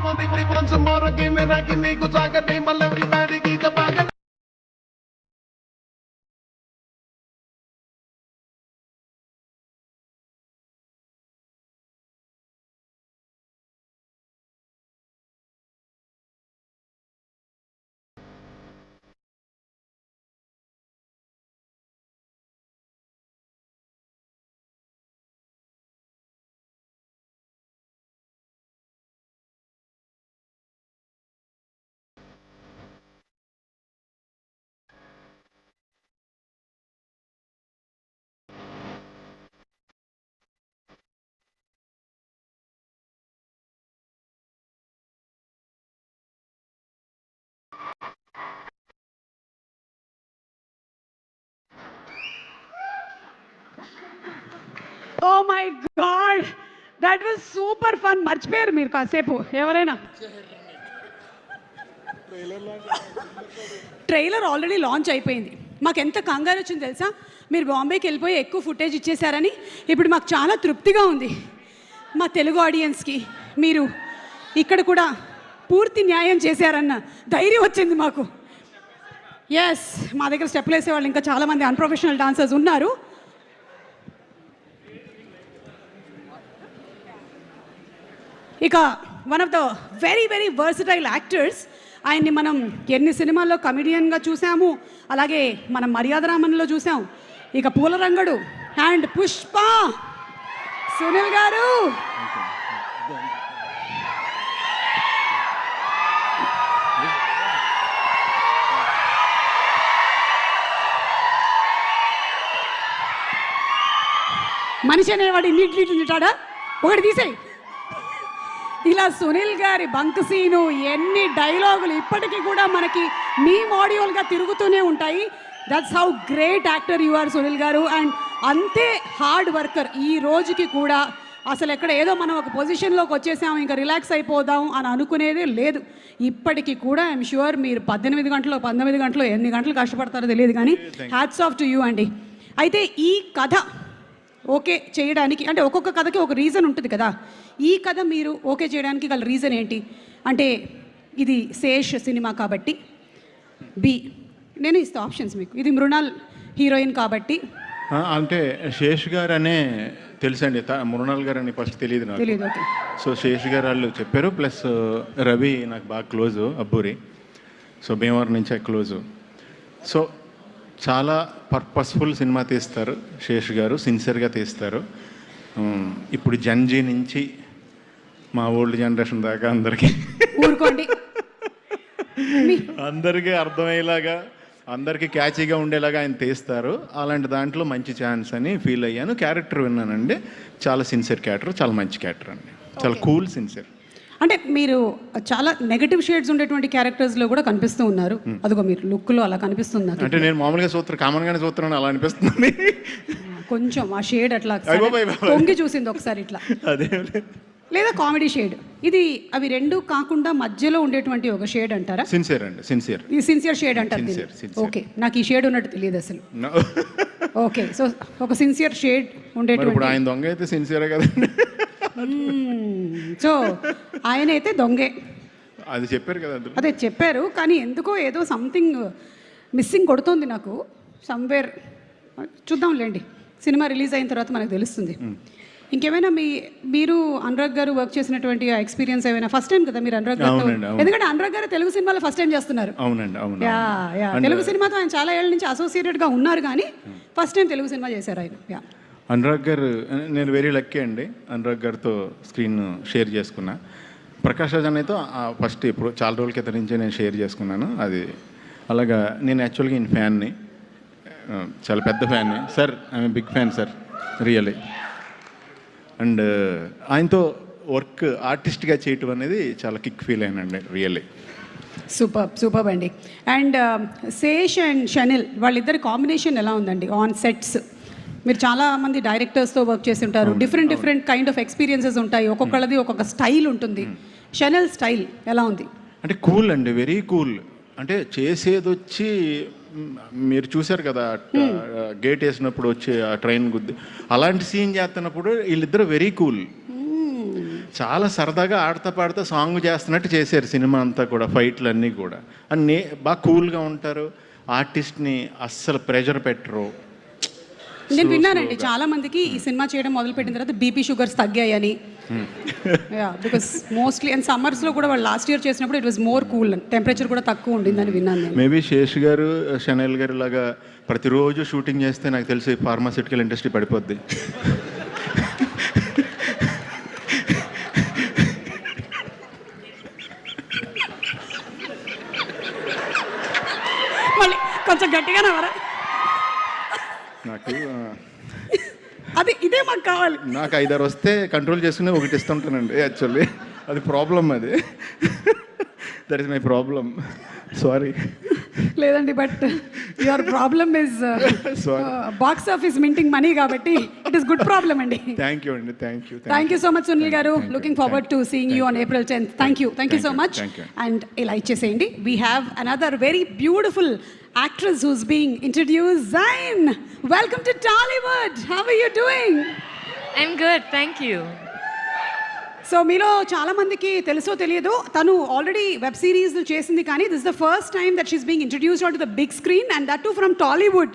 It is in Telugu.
once more again, I can make you talk a name, everybody keep the bag. Oh my god, that was super fun. మర్చిపోయారు మీరు కాసేపు ఎవరైనా. ట్రైలర్ ఆల్రెడీ లాంచ్ అయిపోయింది. మాకు ఎంత కంగారు వచ్చింది తెలుసా, మీరు బాంబేకి వెళ్ళిపోయి ఎక్కువ ఫుటేజ్ ఇచ్చేశారని. ఇప్పుడు మాకు చాలా తృప్తిగా ఉంది. మా తెలుగు ఆడియన్స్కి మీరు ఇక్కడ కూడా పూర్తి న్యాయం చేశారన్న ధైర్యం వచ్చింది మాకు. ఎస్, మా దగ్గర స్టెప్లు వేసేవాళ్ళు ఇంకా చాలామంది అన్ప్రొఫెషనల్ డాన్సర్స్ ఉన్నారు. ఇక one of the very very versatile actors, ఆయన్ని మనం ఎన్ని సినిమాల్లో కమెడియన్గా చూసాము, అలాగే మనం మర్యాదరామన్లో చూసాం. ఇక పూలరంగడు అండ్ పుష్ప సునీల్ గారు. మనిషి అనేవాడు ఇన్నింటి తింటాడా? ఒకటి తీసేయి. ఇలా సునీల్ గారి బంక్ సీను, ఎన్ని డైలాగులు ఇప్పటికీ కూడా మనకి మీ మాడ్యూల్గా తిరుగుతూనే ఉంటాయి. That's how great actor you are Sunil garu. And అంతే హార్డ్ వర్కర్. ఈ రోజుకి కూడా అసలు ఎక్కడ ఏదో మనం ఒక పొజిషన్లోకి వచ్చేసాము ఇంకా రిలాక్స్ అయిపోదాం అని అనుకునేదే లేదు. ఇప్పటికీ కూడా ఐఎమ్ షూర్ మీరు 18 గంటలు 19 గంటలు ఎన్ని గంటలు కష్టపడతారో తెలియదు, కానీ హ్యాట్స్ ఆఫ్ టు యూ అండి. అయితే ఈ కథ ఓకే చేయడానికి, అంటే ఒక్కొక్క కథకి ఒక రీజన్ ఉంటుంది కదా, ఈ కథ మీరు ఓకే చేయడానికి గల రీజన్ ఏంటి? అంటే ఇది శేష్ సినిమా కాబట్టి, బి నేను ఇస్తా ఆప్షన్స్ మీకు, ఇది మృణాల్ హీరోయిన్ కాబట్టి. అంటే శేష్ గారు అనే తెలుసండి, మృణాల్ గారు అని ఫస్ట్ తెలియదు నాకు. తెలియదు, ఓకే. సో శేష్ గారు వాళ్ళు చెప్పారు, ప్లస్ రవి నాకు బాగా క్లోజు, అబ్బూరి. సో భీమవరం నుంచే క్లోజు. సో చాలా పర్పస్ఫుల్ సినిమా తీస్తారు శేష్ గారు, సిన్సియర్గా తీస్తారు. ఇప్పుడు జన్జీ నుంచి మా ఓల్డ్ జనరేషన్ దాకా అందరికీ ఊరుకోండి, అందరికీ అర్థమయ్యేలాగా, అందరికీ క్యాచీగా ఉండేలాగా ఆయన తీస్తారు. అలాంటి దాంట్లో మంచి ఛాన్స్ అని ఫీల్ అయ్యాను. క్యారెక్టర్ విన్నానండి, చాలా సిన్సియర్ క్యారెక్టర్, చాలా మంచి క్యారెక్టర్ అండి, చాలా కూల్ సిన్సియర్. అంటే మీరు చాలా నెగటివ్ షేడ్స్ ఉండేటువంటి క్యారెక్టర్స్లో కూడా కనిపిస్తూ ఉన్నారు. అదిగో మీరు లుక్లో అలా కనిపిస్తుంది. అంటే నేను మామూలుగా కామన్గానే చూస్తున్నాను, అలా అనిపిస్తుంది. కొంచెం ఆ షేడ్ అట్లా తొంగి చూసింది ఒకసారి ఇట్లా, అదే లేదా కామెడీ షేడ్. ఇది అవి రెండు కాకుండా మధ్యలో ఉండేటువంటి ఒక షేడ్ అంటారా? సిన్సియర్ అండి, సిన్సియర్. ఈ సిన్సియర్ షేడ్ అంటారు. ఓకే, నాకు ఈ షేడ్ ఉన్నట్టు తెలియదు అసలు. ఓకే, సో ఒక సిన్సియర్ షేడ్ ఉండేటువంటి. ఇప్పుడు ఆయన దొంగ అయితే సిన్సియరే కదండి. సో ఆయన అయితే దొంగే, అది చెప్పారు కదా. అదే చెప్పారు, కానీ ఎందుకో ఏదో సంథింగ్ మిస్సింగ్ కొడుతుంది నాకు సమ్వేర్. చూద్దాంలేండి, సినిమా రిలీజ్ అయిన తర్వాత మనకు తెలుస్తుంది. ఇంకేమైనా మీరు అనురాగ్ గారు వర్క్ చేసినటువంటి ఎక్స్పీరియన్స్ ఏమైనా? ఫస్ట్ టైం కదా మీరు అనురాగ్ గారు, ఎందుకంటే అనురాగ్ గారు తెలుగు సినిమాలో ఫస్ట్ టైం చేస్తున్నారు. అవునండి, అవును. తెలుగు సినిమాతో ఆయన చాలా ఏళ్ళ నుంచి అసోసియేటెడ్గా ఉన్నారు, కానీ ఫస్ట్ టైం తెలుగు సినిమా చేశారు ఆయన. అనురాగ్ గారు, నేను వెరీ లక్కీ అండి, అనురాగ్ గారితో స్క్రీన్ షేర్ చేసుకున్నా. ప్రకాష్ రాజ్ అన్నయ్యతో ఫస్ట్ ఇప్పుడు చాలా రోజుల క్రితం నుంచే నేను షేర్ చేసుకున్నాను. అది అలాగా నేను యాక్చువల్గా ఈయన ఫ్యాన్ని, చాలా పెద్ద ఫ్యాన్ని sir. I'm big fan sir, really. And ఆయనతో వర్క్ ఆర్టిస్ట్గా చేయటం అనేది చాలా కిక్ ఫీల్ అయినండి, రియల్లీ. సూపర్ అండి. అండ్ శేష్ అండ్ షనిల్ వాళ్ళిద్దరి కాంబినేషన్ ఎలా ఉందండి ఆన్ సెట్స్? మీరు చాలా మంది డైరెక్టర్స్తో వర్క్ చేసి ఉంటారు, డిఫరెంట్ కైండ్ ఆఫ్ ఎక్స్పీరియన్సెస్ ఉంటాయి, ఒక్కొక్కళ్ళది ఒక్కొక్క స్టైల్ ఉంటుంది. షనిల్ స్టైల్ ఎలా ఉంది? అంటే కూల్ అండి, వెరీ కూల్. అంటే చేసేది వచ్చి మీరు చూశారు కదా, గేట్ వేసినప్పుడు వచ్చి ఆ ట్రైన్ గుద్ది అలాంటి సీన్ చేస్తున్నప్పుడు వీళ్ళిద్దరు వెరీ కూల్. చాలా సరదాగా ఆడతా పాడుతూ సాంగ్ చేస్తున్నట్టు చేశారు సినిమా అంతా కూడా, ఫైట్లు అన్నీ కూడా. అండ్ బాగా కూల్గా ఉంటారు, ఆర్టిస్ట్ని అస్సలు ప్రెషర్ పెట్టరు. నేను విన్నానండి చాలా మందికి ఈ సినిమా చేయడం మొదలుపెట్టిన తర్వాత బీపీ షుగర్స్ తగ్గాయని. బికాస్ మోస్ట్లీ అండ్ సమ్మర్స్లో కూడా వాళ్ళు లాస్ట్ ఇయర్ చేసినప్పుడు it was more cool, temperature కూడా తక్కువ ఉండిందని విన్నాను నేను. మేబీ శేష్ గారు, షనైల్ గారు లాగా ప్రతిరోజు షూటింగ్ చేస్తే నాకు తెలిసి ఫార్మాసిటికల్ ఇండస్ట్రీ పడిపోద్ది. మళ్ళీ కొంచెం గట్టిగా నవ్వరా. నాకు అది ఇదే మాకు కావాలి. నాకు 5-6 వస్తే కంట్రోల్ చేసుకుని ఒకటి ఇస్తుంటానండి. యాక్చువల్లీ అది ప్రాబ్లం, అది that is my problem. Sorry. లేదండి, but your problem is box office minting money కాబట్టి ఇట్ ఈస్ గుడ్ ప్రాబ్లమ్ అండి. థ్యాంక్ యూ అండి. Thank you so much Sunil garu. Looking forward to seeing you on April 10th. Thank you so much. And ఇలా ఇచ్చేసేయండి. We have another very beautiful actress who's being introduced. Zain, welcome to Tollywood. How are you doing? I'm good, thank you. So మీలో చాలా మందికి తెలుసో తెలియదో తను ఆల్రెడీ వెబ్ సిరీస్ చేసింది, కానీ this the first time that she's being introduced on to the big screen and that too from Tollywood.